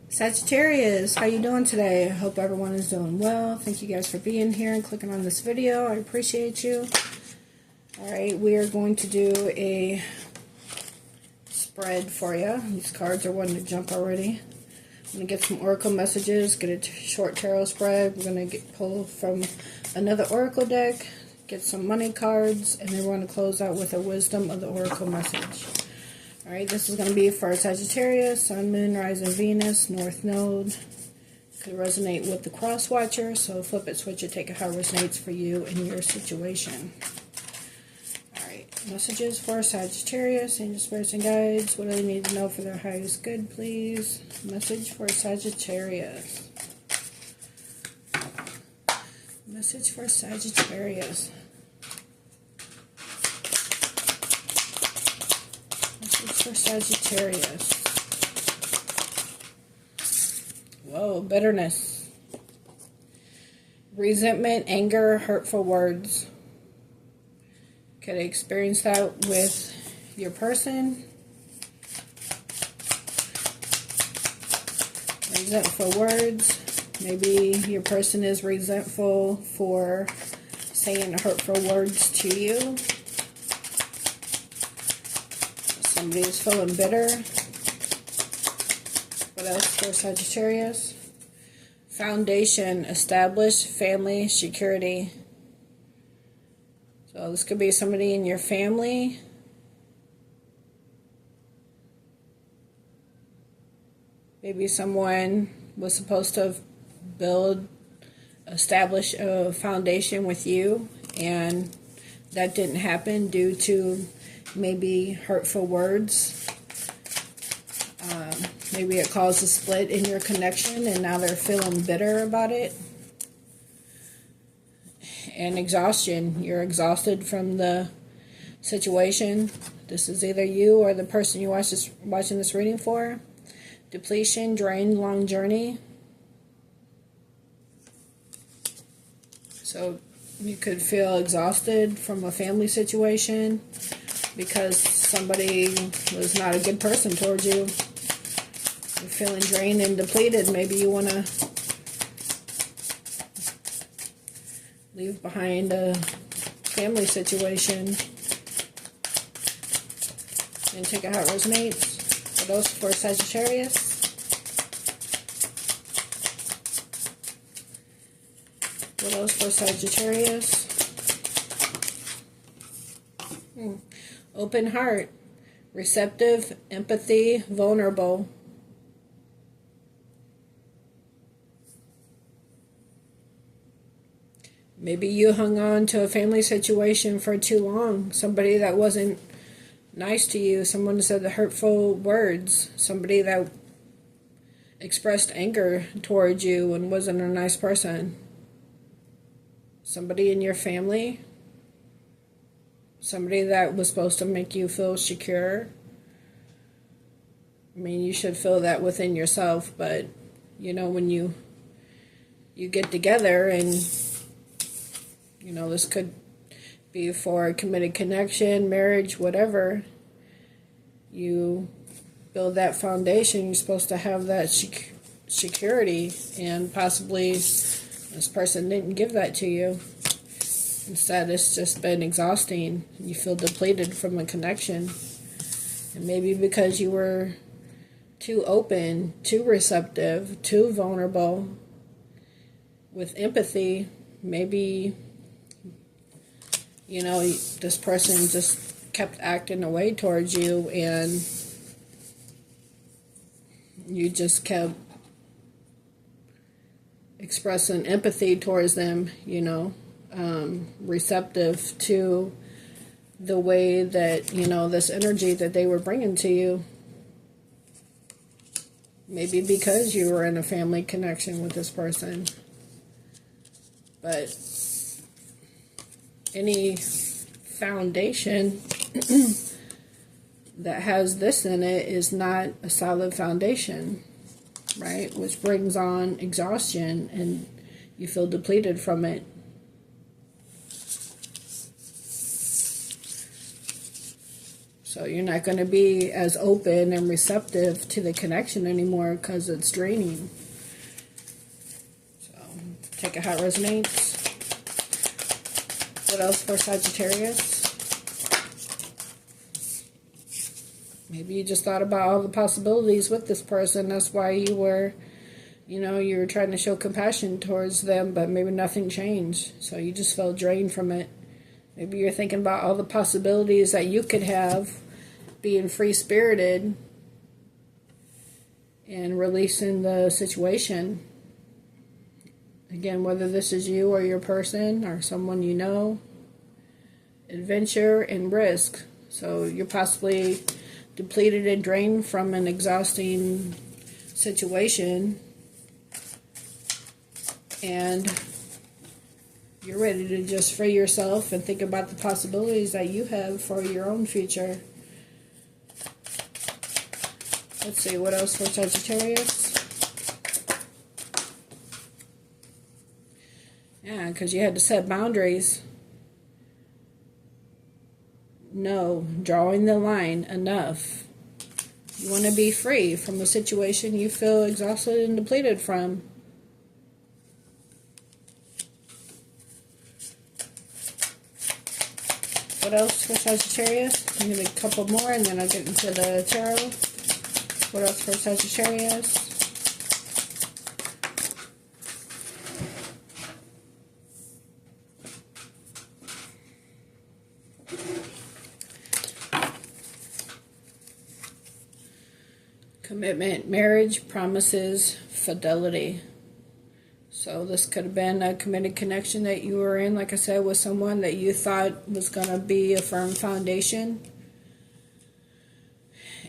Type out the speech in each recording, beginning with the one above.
Sagittarius, how you doing today? I hope everyone is doing well. Thank you guys for being here and clicking on this video. I appreciate you. Alright, we are going to do a spread for you. These cards are wanting to jump already. I'm going to get some oracle messages, get a short tarot spread. We're going to pull from another oracle deck, get some money cards, and then we're going to close out with a wisdom of the oracle message. Alright, this is going to be for Sagittarius, Sun, Moon, Rising, Venus, North Node. Could resonate with the cross watcher, so flip it, switch it, take it how it resonates for you and your situation. Alright, messages for Sagittarius, angel spirits and guides. What do they need to know for their highest good, please? Message for Sagittarius. Message for Sagittarius. For Sagittarius. Whoa, bitterness. Resentment, anger, hurtful words. Could experience that with your person. Resentful words. Maybe your person is resentful for saying hurtful words to you. Somebody is feeling bitter. What else for Sagittarius? Foundation, established, family, security. So this could be somebody in your family. Maybe someone was supposed to establish a foundation with you, and that didn't happen due to maybe hurtful words. Maybe it caused a split in your connection and now they're feeling bitter about it. And exhaustion. You're exhausted from the situation. This is either you or the person you're watching this reading for. Depletion, drain, long journey. So you could feel exhausted from a family situation because somebody was not a good person towards you. You're feeling drained and depleted. Maybe you want to leave behind a family situation. And take it how it resonates. For those for Sagittarius. For those for Sagittarius. Open heart, receptive, empathy, vulnerable. Maybe you hung on to a family situation for too long. Somebody that wasn't nice to you. Someone said the hurtful words. Somebody that expressed anger towards you and wasn't a nice person. Somebody in your family. Somebody that was supposed to make you feel secure. I mean, you should feel that within yourself, but, you know, when you get together and, you know, this could be for a committed connection, marriage, whatever, you build that foundation, you're supposed to have that security, and possibly this person didn't give that to you. Instead, it's just been exhausting. You feel depleted from a connection. And maybe because you were too open, too receptive, too vulnerable, with empathy, maybe, you know, this person just kept acting away towards you and you just kept expressing empathy towards them, you know. Receptive to the way that, you know, this energy that they were bringing to you. Maybe because you were in a family connection with this person. But any foundation that has this in it is not a solid foundation, right? Which brings on exhaustion and you feel depleted from it. So you're not going to be as open and receptive to the connection anymore because it's draining. So take it how it resonates. What else for Sagittarius? Maybe you just thought about all the possibilities with this person. That's why you were, you were trying to show compassion towards them, but maybe nothing changed. So you just felt drained from it. Maybe you're thinking about all the possibilities that you could have, being free-spirited and releasing the situation. Again, whether this is you or your person or someone you know, adventure and risk. So you're possibly depleted and drained from an exhausting situation, and you're ready to just free yourself and think about the possibilities that you have for your own future. Let's see, what else for Sagittarius? Yeah, because you had to set boundaries. No, drawing the line, enough. You want to be free from the situation you feel exhausted and depleted from. What else for Sagittarius? I'm going to get a couple more and then I'll get into the tarot. What else for Sagittarius? Commitment, marriage, promises, fidelity. So this could have been a committed connection that you were in, like I said, with someone that you thought was going to be a firm foundation.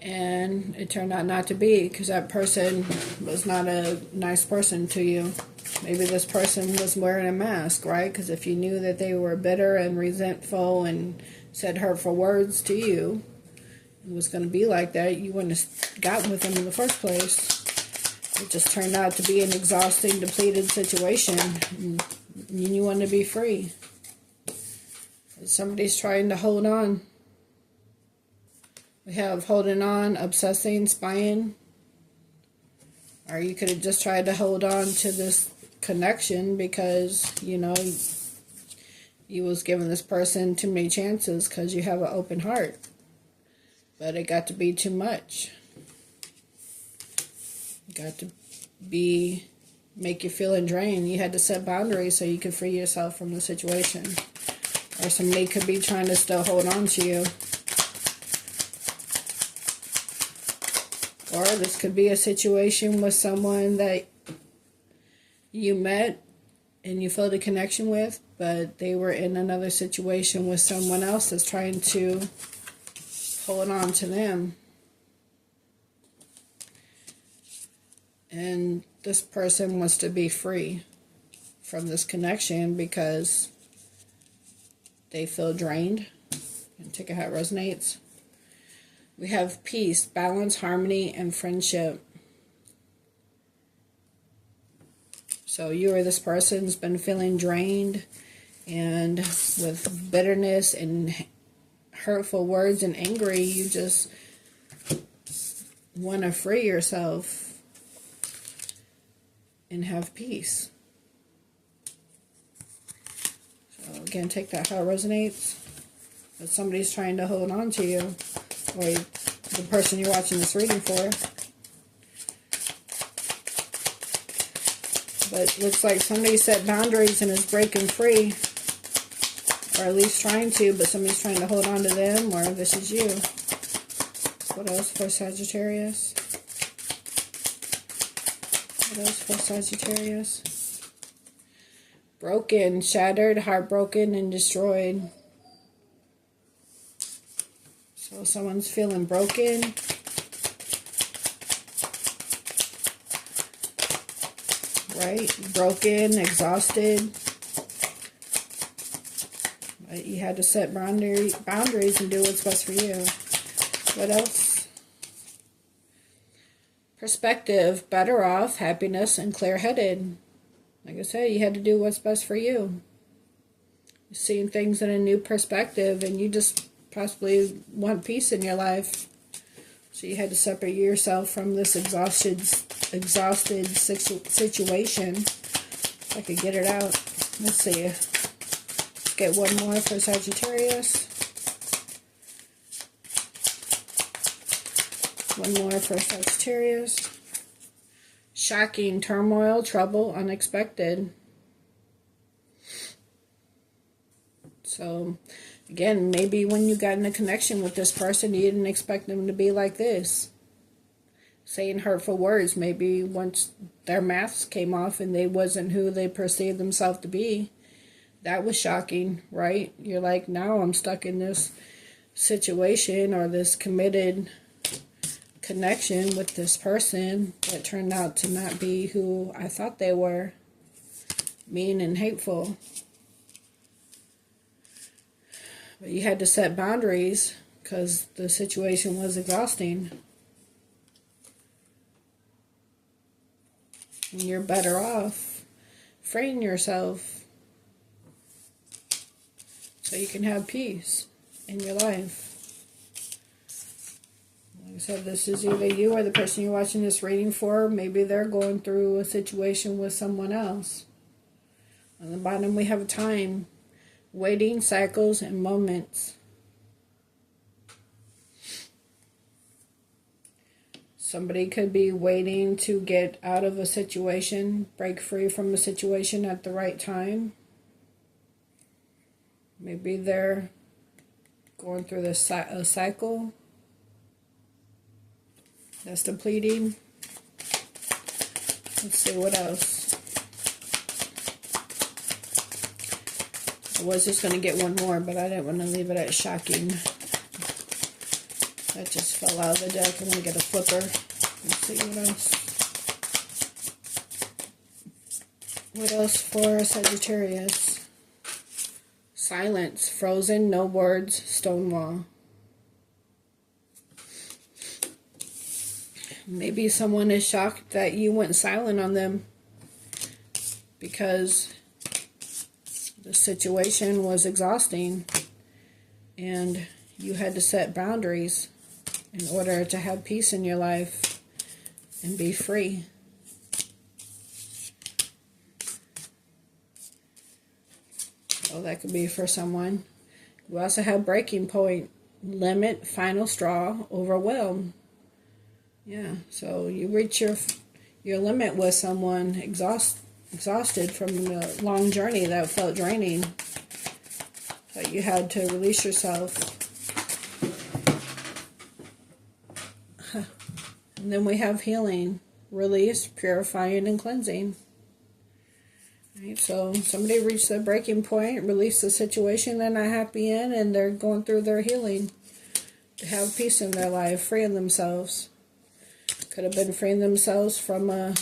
And it turned out not to be, because that person was not a nice person to you. Maybe this person was wearing a mask, right? Because if you knew that they were bitter and resentful and said hurtful words to you, it was going to be like that, you wouldn't have gotten with them in the first place. It just turned out to be an exhausting, depleted situation, and you want to be free. Somebody's trying to hold on. We have holding on, obsessing, spying. Or you could have just tried to hold on to this connection because, you was giving this person too many chances because you have an open heart. But it got to be too much. It got to make you feel drained. You had to set boundaries so you could free yourself from the situation. Or somebody could be trying to still hold on to you. Or this could be a situation with someone that you met and you felt a connection with, but they were in another situation with someone else that's trying to hold on to them. And this person wants to be free from this connection because they feel drained. And take it how it resonates. We have peace, balance, harmony, and friendship. So you or this person's been feeling drained and with bitterness and hurtful words and angry. You just want to free yourself and have peace. So again, take that how it resonates. But somebody's trying to hold on to you, or the person you're watching this reading for. But it looks like somebody set boundaries and is breaking free, or at least trying to, but somebody's trying to hold on to them, or this is you. What else for Sagittarius? What else for Sagittarius? Broken, shattered, heartbroken, and destroyed. So someone's feeling broken. Right? Broken, exhausted. But you had to set boundaries and do what's best for you. What else? Perspective, better off, happiness, and clear-headed. Like I said, you had to do what's best for you. You're seeing things in a new perspective, and you just possibly want peace in your life. So you had to separate yourself from this exhausted situation. If I could get it out. Let's see. Let's get one more for Sagittarius. One more for Sagittarius. Shocking, turmoil, trouble, unexpected. So, again, maybe when you got in a connection with this person, you didn't expect them to be like this. Saying hurtful words. Maybe once their masks came off and they wasn't who they perceived themselves to be, that was shocking, right? You're like, now I'm stuck in this situation or this committed connection with this person that turned out to not be who I thought they were. Mean and hateful. But you had to set boundaries because the situation was exhausting. And you're better off freeing yourself so you can have peace in your life. Like I said, this is either you or the person you're watching this reading for. Maybe they're going through a situation with someone else. On the bottom we have time. Waiting, cycles, and moments. Somebody could be waiting to get out of a situation, break free from a situation at the right time. Maybe they're going through a cycle that's depleting. Let's see what else. I was just going to get one more, but I didn't want to leave it at shocking. That just fell out of the deck. I'm going to get a flipper. Let's see what else. What else for Sagittarius? Silence, frozen, no words, stone wall. Maybe someone is shocked that you went silent on them because the situation was exhausting and you had to set boundaries in order to have peace in your life and be free. So that could be for someone. We also have breaking point, limit, final straw, overwhelmed. Yeah, so you reach your limit with someone exhausted from the long journey that felt draining. But you had to release yourself. And then we have healing, release, purifying, and cleansing. Right, so somebody reached the breaking point, released the situation they're not happy in, and they're going through their healing to have peace in their life, freeing themselves. Could have been freeing themselves from a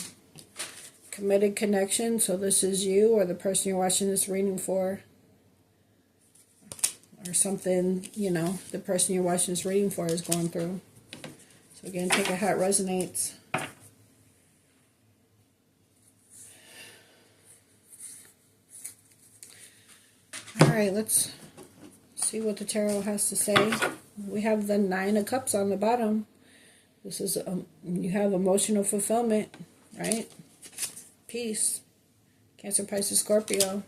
committed connection, so this is you or the person you're watching this reading for. Or something, you know, the person you're watching this reading for is going through. So again, take a how it resonates. Alright, let's see what the tarot has to say. We have the Nine of Cups on the bottom. This is, you have emotional fulfillment, right? Peace. Cancer, Pisces, Scorpio.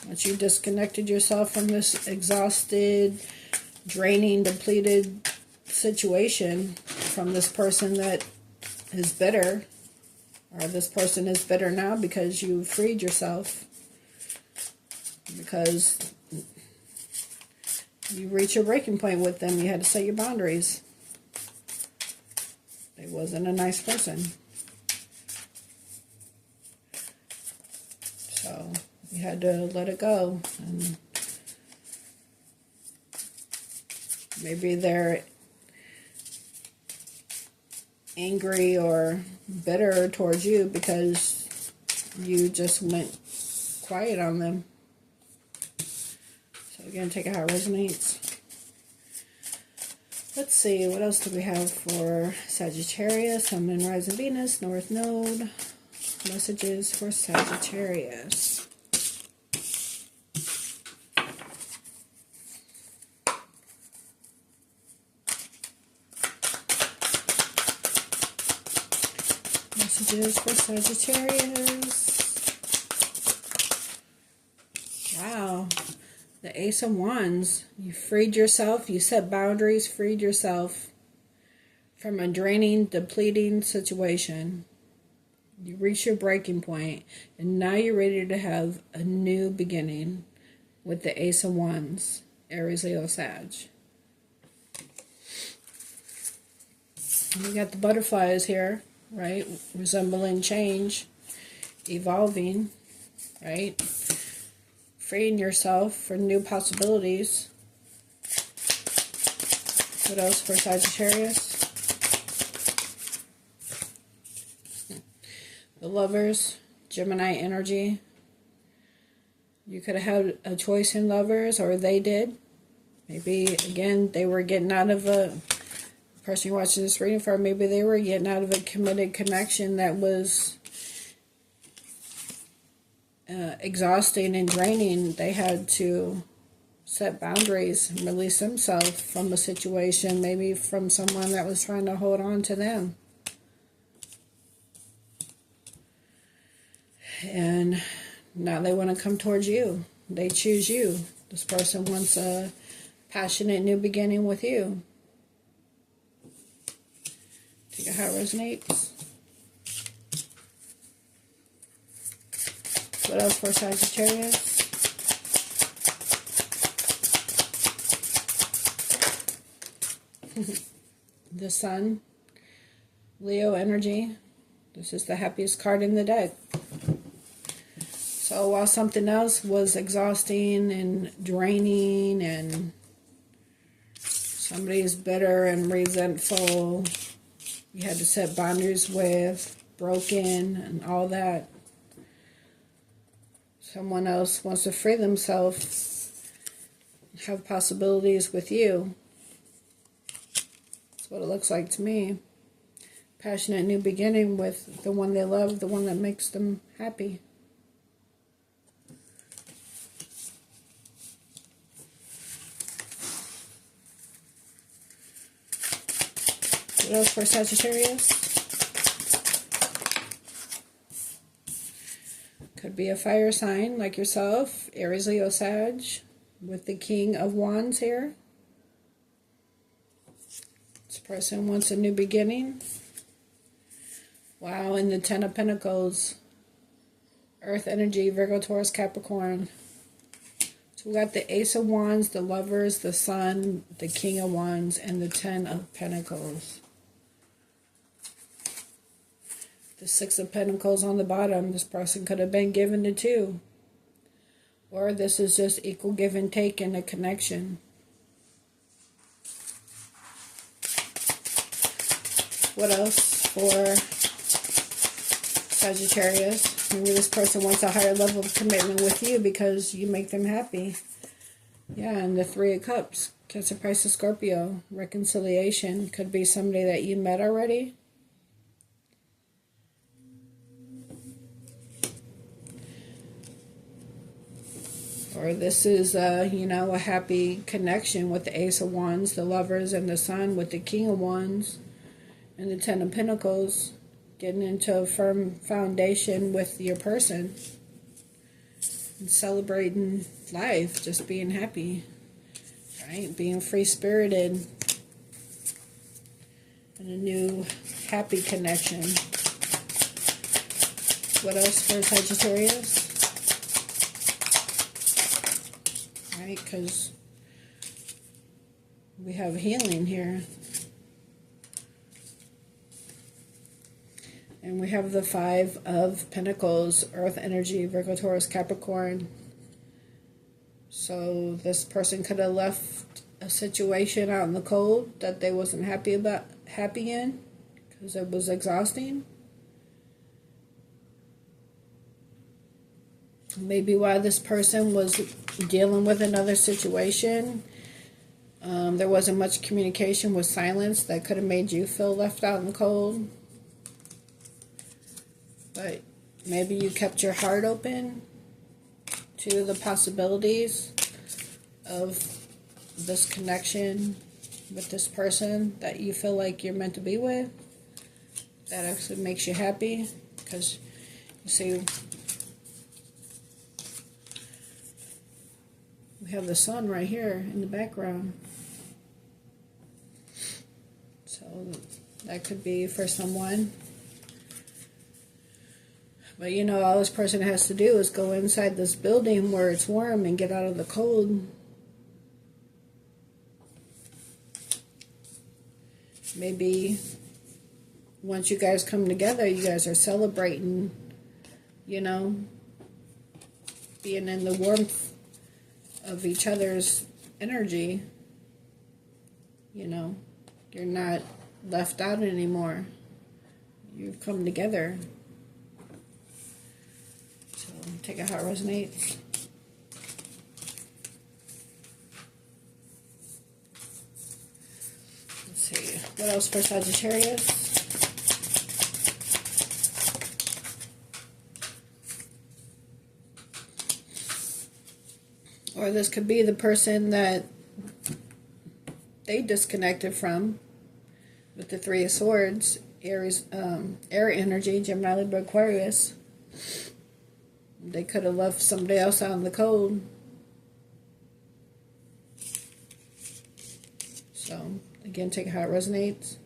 Once you disconnected yourself from this exhausted, draining, depleted situation, from this person that is bitter, or this person is bitter now because you freed yourself, because you reach a breaking point with them. You had to set your boundaries. They wasn't a nice person. So you had to let it go. And maybe they're angry or bitter towards you because you just went quiet on them. So again, take it how it resonates. Let's see, what else do we have for Sagittarius? Sun, Moon, Rising, Venus, North Node. Messages for Sagittarius. Messages for Sagittarius. Wow. The Ace of Wands. You freed yourself. You set boundaries, freed yourself from a draining, depleting situation. You reach your breaking point, and now you're ready to have a new beginning with the Ace of Wands, Aries, Leo, Sag. And we got the butterflies here, right? Resembling change, evolving, right? Freeing yourself for new possibilities. What else for Sagittarius? The Lovers, Gemini energy. You could have had a choice in Lovers, or they did. Maybe, again, they were getting out of a person you're watching this reading for. Maybe they were getting out of a committed connection that was exhausting and draining. They had to set boundaries and release themselves from a situation, maybe from someone that was trying to hold on to them. And now they want to come towards you. They choose you. This person wants a passionate new beginning with you. Take it how it resonates. What else for Sagittarius? The Sun, Leo energy. This is the happiest card in the deck. So while something else was exhausting and draining, and somebody's bitter and resentful, you had to set boundaries with, broken, and all that. Someone else wants to free themselves, have possibilities with you. That's what it looks like to me. Passionate new beginning with the one they love, the one that makes them happy. What else for Sagittarius? Could be a fire sign like yourself, Aries, Leo, Sag, with the King of Wands here. This person wants a new beginning. Wow, and the Ten of Pentacles, Earth energy, Virgo, Taurus, Capricorn. So we got the Ace of Wands, the Lovers, the Sun, the King of Wands, and the Ten of Pentacles. The Six of Pentacles on the bottom. This person could have been given to two. Or this is just equal give and take in a connection. What else for Sagittarius? Maybe this person wants a higher level of commitment with you because you make them happy. Yeah, and the Three of Cups. Cancer, Pisces, Scorpio. Reconciliation. Could be somebody that you met already. Or this is, you know, a happy connection with the Ace of Wands, the Lovers, and the Sun with the King of Wands and the Ten of Pentacles. Getting into a firm foundation with your person. And celebrating life, just being happy. Right? Being free-spirited. And a new happy connection. What else for Sagittarius? Right, because we have healing here. And we have the Five of Pentacles, Earth energy, Virgo, Taurus, Capricorn. So this person could have left a situation out in the cold that they wasn't happy in because it was exhausting. Maybe while this person was dealing with another situation, there wasn't much communication with silence that could have made you feel left out in the cold. But maybe you kept your heart open to the possibilities of this connection with this person that you feel like you're meant to be with. that actually makes you happy, because you see we have the sun right here in the background. So that could be for someone. But you know, all this person has to do is go inside this building where it's warm and get out of the cold. Maybe once you guys come together, you guys are celebrating, you know, being in the warmth of each other's energy. You know, you're not left out anymore. You've come together. So take it how it resonates. Let's see. What else for Sagittarius? Or this could be the person that they disconnected from with the Three of Swords, Aries, air energy, Gemini, Libra, Aquarius. They could have left somebody else out in the cold. So, again, take how it resonates.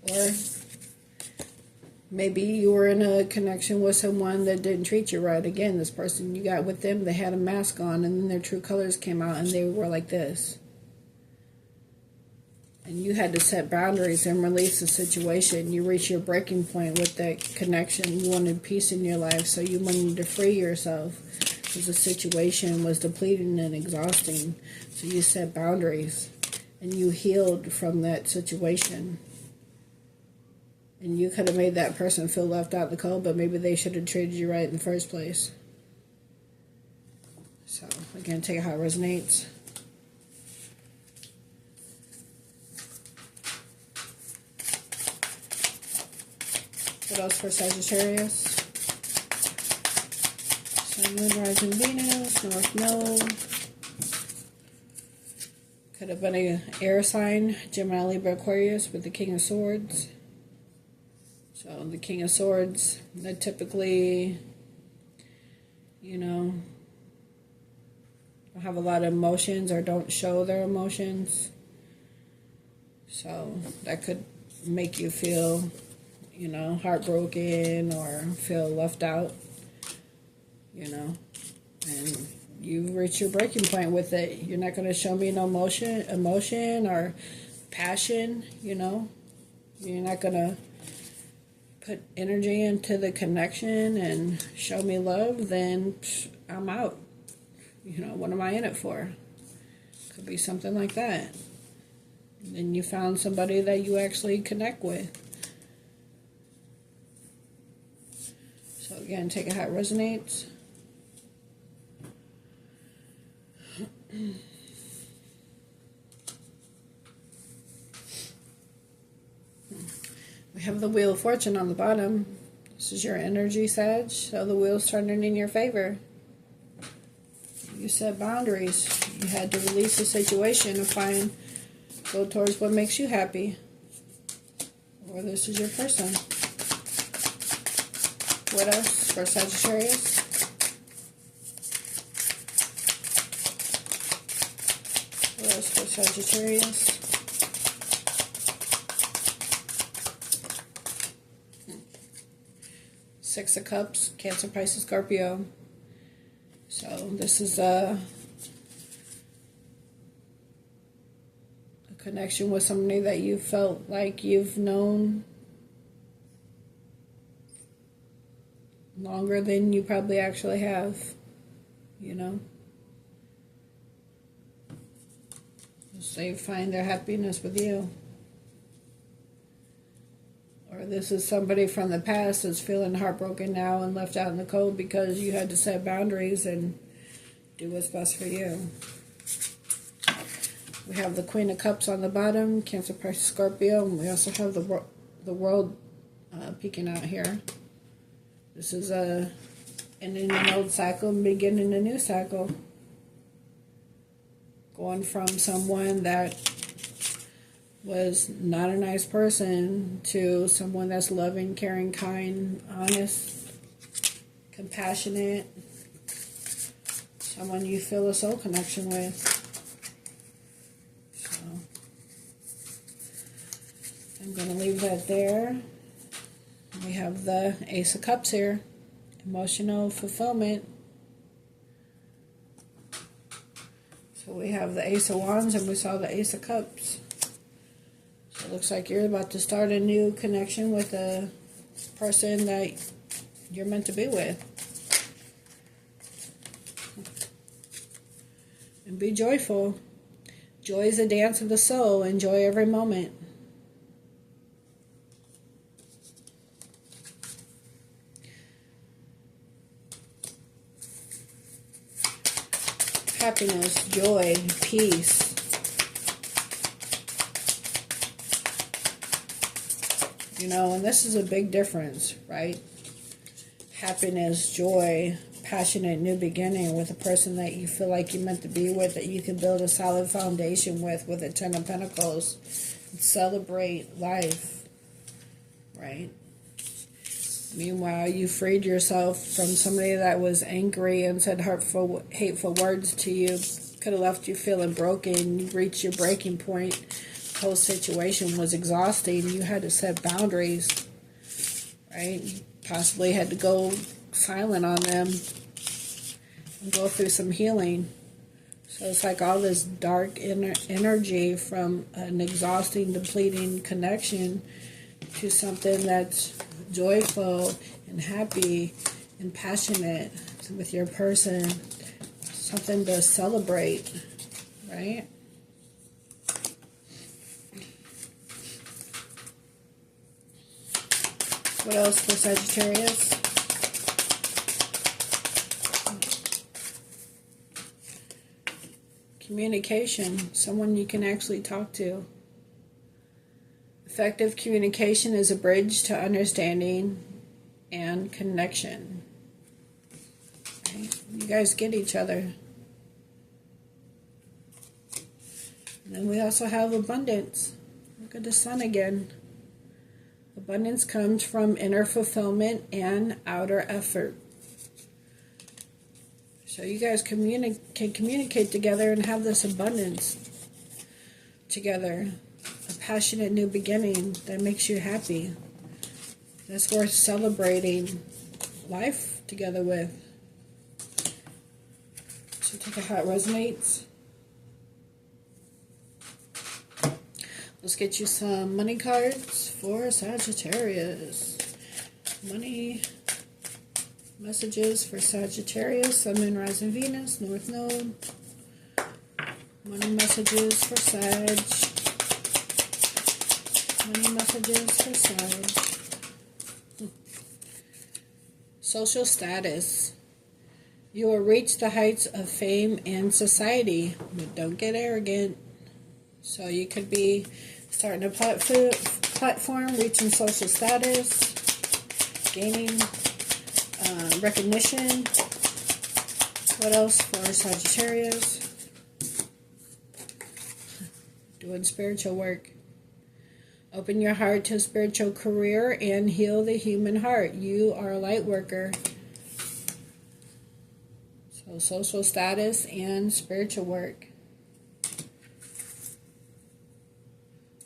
Or maybe you were in a connection with someone that didn't treat you right. Again, this person you got with them, they had a mask on, and then their true colors came out, and they were like this. And you had to set boundaries and release the situation. You reached your breaking point with that connection. You wanted peace in your life, so you wanted to free yourself because the situation was depleting and exhausting. So you set boundaries, and you healed from that situation. And you could have made that person feel left out in the cold, but maybe they should have treated you right in the first place. So, again, take it how it resonates. What else for Sagittarius? Sun, Moon, Rising, Venus, North Node. Could have been an air sign, Gemini, Libra, Aquarius with the King of Swords. So the King of Swords, they typically, you know, don't have a lot of emotions or don't show their emotions. So that could make you feel, you know, heartbroken or feel left out, you know, and you reach your breaking point with it. You're not going to show me no emotion or passion, you know. You're not going to put energy into the connection and show me love, then I'm out. You know, what am I in it for? Could be something like that. And then you found somebody that you actually connect with. So again, take it how it resonates. We have the Wheel of Fortune on the bottom. This is your energy, Sag. So the wheel's turning in your favor. You set boundaries. You had to release the situation and go towards what makes you happy. Or this is your person. What else for Sagittarius? What else for Sagittarius? Six of Cups, Cancer, Pisces, Scorpio. So this is a connection with somebody that you felt like you've known longer than you probably actually have, you know. They find their happiness with you. Or this is somebody from the past that's feeling heartbroken now and left out in the cold because you had to set boundaries and do what's best for you. We have the Queen of Cups on the bottom, Cancer, Pisces, Scorpio, and we also have the World peeking out here. This is ending an old cycle and beginning a new cycle. Going from someone that was not a nice person to someone that's loving, caring, kind, honest, compassionate, someone you feel a soul connection with. So I'm going to leave that there. We have the Ace of Cups here, emotional fulfillment. So we have the Ace of Wands and we saw the Ace of Cups. So it looks like you're about to start a new connection with a person that you're meant to be with. And be joyful. Joy is a dance of the soul. Enjoy every moment. Happiness, joy, peace. You know, and this is a big difference, right? Happiness, joy, passionate new beginning with a person that you feel like you're meant to be with, that you can build a solid foundation with a Ten of Pentacles. Celebrate life, right? Meanwhile, you freed yourself from somebody that was angry and said hurtful, hateful words to you. Could have left you feeling broken. You reached your breaking point. The whole situation was exhausting. You had to set boundaries, right? You possibly had to go silent on them and go through some healing. So it's like all this dark energy from an exhausting, depleting connection to something that's joyful and happy and passionate with your person. Something to celebrate, right? What else for Sagittarius? Communication. Someone you can actually talk to. Effective communication is a bridge to understanding and connection. Right? You guys get each other. And then we also have abundance. Look at the sun again. Abundance comes from inner fulfillment and outer effort. So you guys can communicate together and have this abundance together. A passionate new beginning that makes you happy. That's worth celebrating life together with. So take a how it resonates. Let's get you some money cards for Sagittarius. Money messages for Sagittarius, Sun, Moon, Rising, Venus, North Node. Money messages for Sag. Money messages for Sag. Social status. You will reach the heights of fame and society, but don't get arrogant. So you could be starting a platform, reaching social status, gaining recognition. What else for Sagittarius? Doing spiritual work. Open your heart to a spiritual career and heal the human heart. You are a light worker. So social status and spiritual work.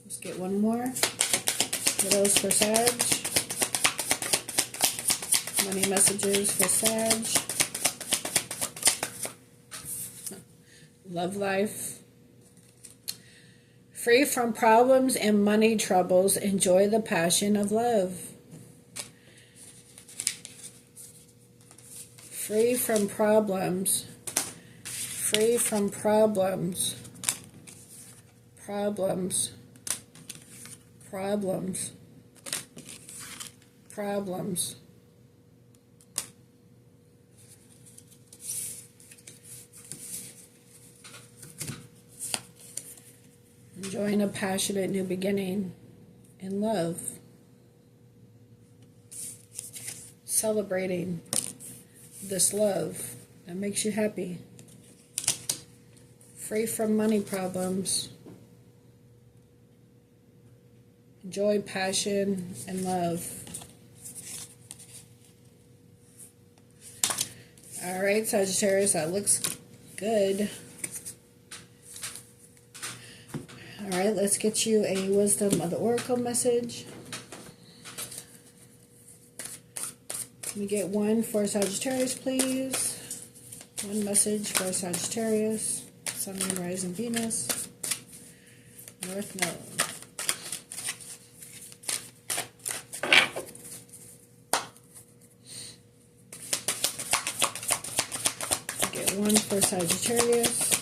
Let's get one more. What else for Sag? Money messages for Sag. Love life. Free from problems and money troubles, enjoy the passion of love. Free from problems. Free from problems. Problems. Problems. Problems. Enjoying a passionate new beginning in love. Celebrating this love that makes you happy. Free from money problems. joy, passion, and love. All right, Sagittarius, that looks good. All right, let's get you a Wisdom of the Oracle message. Can we get one for Sagittarius, please? One message for Sagittarius. Sun, Moon, Rising, Venus. North Node. Get one for Sagittarius.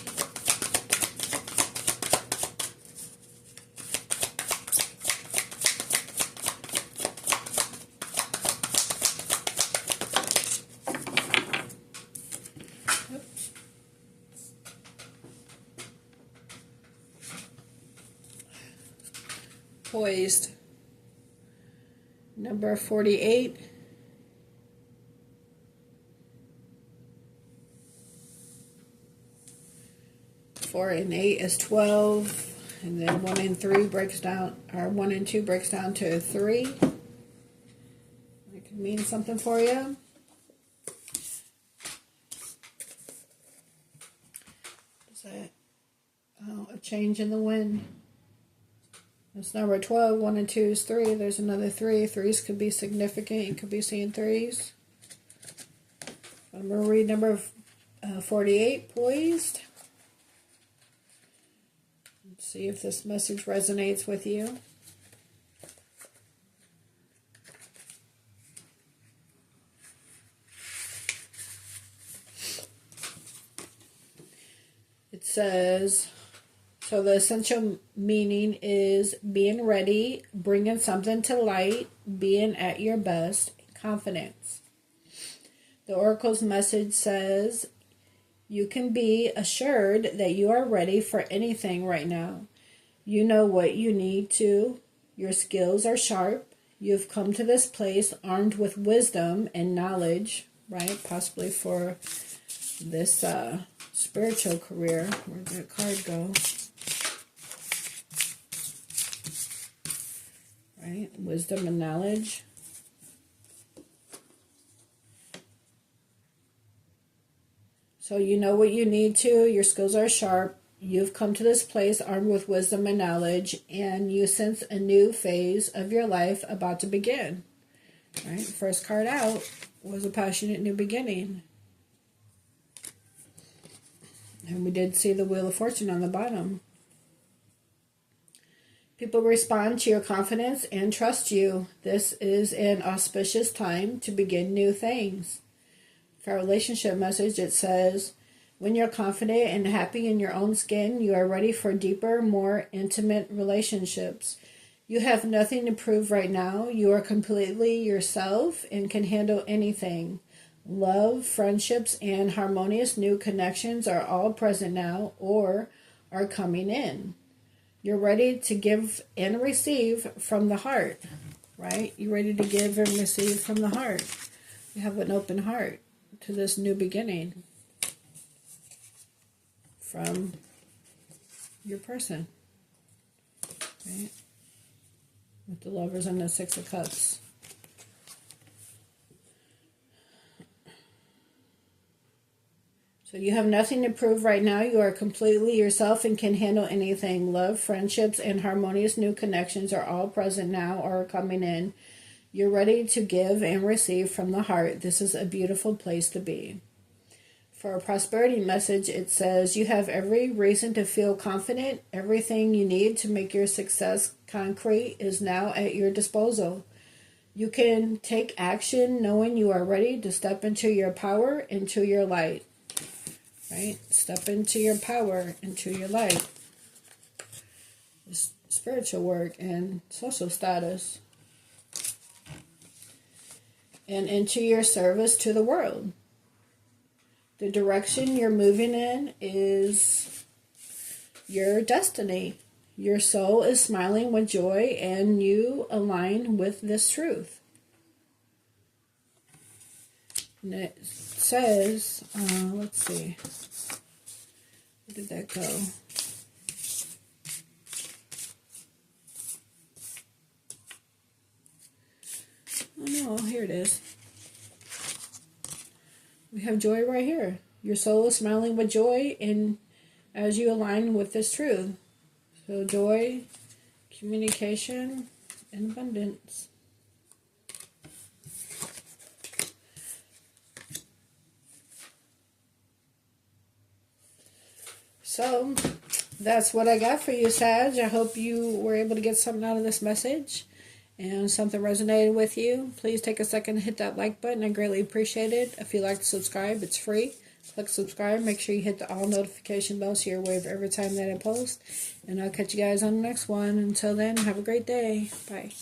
Poised. Number 48. Four and 8 is 12. And then 1 and 3 breaks down, or 1 and 2 breaks down to 3. That could mean something for you. Is that a change in the wind? That's number 12. 1 and 2 is 3. There's another 3. Threes could be significant. You could be seeing threes. I'm going to read number 48, Poised. Let's see if this message resonates with you. It says, so the essential meaning is being ready, bringing something to light, being at your best, confidence. The Oracle's message says, you can be assured that you are ready for anything right now. You know what you need to. Your skills are sharp. You've come to this place armed with wisdom and knowledge, right? Possibly for this spiritual career. Where'd that card go? Right? Wisdom and knowledge. So you know what you need to. Your skills are sharp. You've come to this place armed with wisdom and knowledge, and you sense a new phase of your life about to begin. Right? First card out was a passionate new beginning. And we did see the Wheel of Fortune on the bottom. People respond to your confidence and trust you. This is an auspicious time to begin new things. For our relationship message, it says, when you're confident and happy in your own skin, you are ready for deeper, more intimate relationships. You have nothing to prove right now. You are completely yourself and can handle anything. Love, friendships, and harmonious new connections are all present now or are coming in. You're ready to give and receive from the heart, right? You're ready to give and receive from the heart. You have an open heart to this new beginning from your person, right? With the Lovers and the Six of Cups. So you have nothing to prove right now. You are completely yourself and can handle anything. Love, friendships, and harmonious new connections are all present now or are coming in. You're ready to give and receive from the heart. This is a beautiful place to be. For a prosperity message, it says, you have every reason to feel confident. Everything you need to make your success concrete is now at your disposal. You can take action knowing you are ready to step into your power, into your light. Right? Step into your power, into your light. It's spiritual work and social status. And into your service to the world. The direction you're moving in is your destiny. Your soul is smiling with joy and you align with this truth. And it says, let's see, where did that go? Oh no, here it is. We have joy right here. Your soul is smiling with joy and as you align with this truth. So joy, communication, and abundance. So that's what I got for you, Sag. I hope you were able to get something out of this message and something resonated with you. Please take a second to hit that like button. I greatly appreciate it. If you'd like to subscribe, it's free. Click subscribe. Make sure you hit the all notification bell so you're aware of every time that I post. And I'll catch you guys on the next one. Until then, have a great day. Bye.